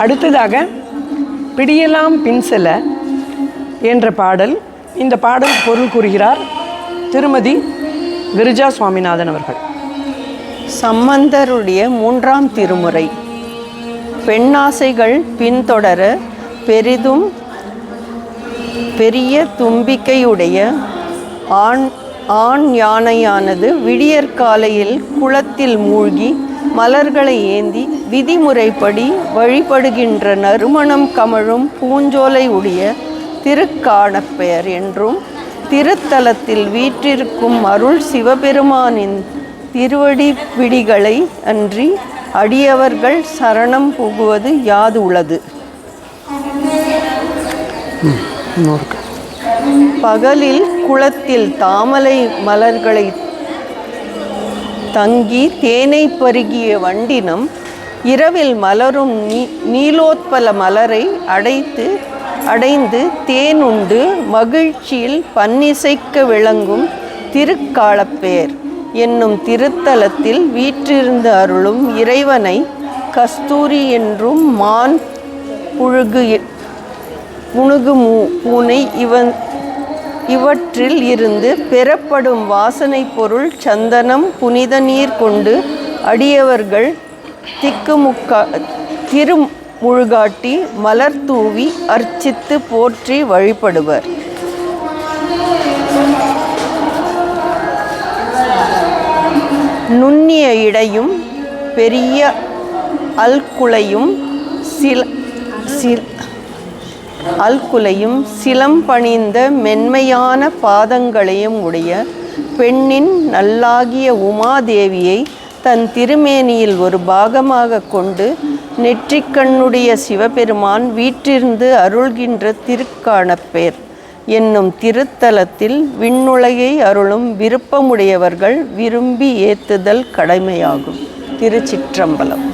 அடுத்ததாக பிடியெல்லாம் பின்செல என்ற பாடல். இந்த பாடல் பொருள் கூறுகிறார் திருமதி கிரிஜா சுவாமிநாதன் அவர்கள். சம்பந்தருடைய 3ஆம் திருமுறை. பெண்ணாசைகள் பின்தொடர பெரிய தும்பிக்கையுடைய ஆண் யானையானது விடியற்காலையில் குளத்தில் மூழ்கி மலர்களை ஏந்தி விதிமுறைப்படி வழிபடுகின்ற நறுமணம் கமழும் பூஞ்சோலை உடைய திருக்காணப்பெயர் என்றும் திருத்தலத்தில் வீற்றிருக்கும் அருள் சிவபெருமானின் திருவடி பிடிகளை அன்றி அடியவர்கள் சரணம் புகுவது யாது உளது. பகலில் குளத்தில் தாமரை மலர்களை தங்கி தேனை பருகிய வண்டினம் இரவில் மலரும் நீலோத்பல மலரை அடைந்து தேனுண்டு மகிழ்ச்சியில் பன்னிசைக்க விளங்கும் திருக்காளப்பேர் என்னும் திருத்தலத்தில் வீற்றிருந்து அருளும் இறைவனை கஸ்தூரி என்றும் மான் புணுகு பூனை இவற்றில் இருந்து பெறப்படும் வாசனை பொருள் சந்தனம் புனித நீர் கொண்டு அடியவர்கள் திருமுழுகாட்டி மலர் தூவி அர்ச்சித்து போற்றி வழிபடுவர். நுண்ணிய இடையும் பெரிய அல்குலையும் சிலம்பணிந்த மென்மையான பாதங்களையும் உடைய பெண்ணின் நல்லாகிய உமாதேவியை தன் திருமேனியில் ஒரு பாகமாக கொண்டு நெற்றிக்கண்ணுடைய சிவபெருமான் வீற்றிருந்து அருள்கின்ற திருக்காணப்பேர் என்னும் திருத்தலத்தில் விண்ணுலகை அருளும் விருப்பமுடையவர்கள் விரும்பி ஏத்துதல் கடமையாகும். திருச்சிற்றம்பலம்.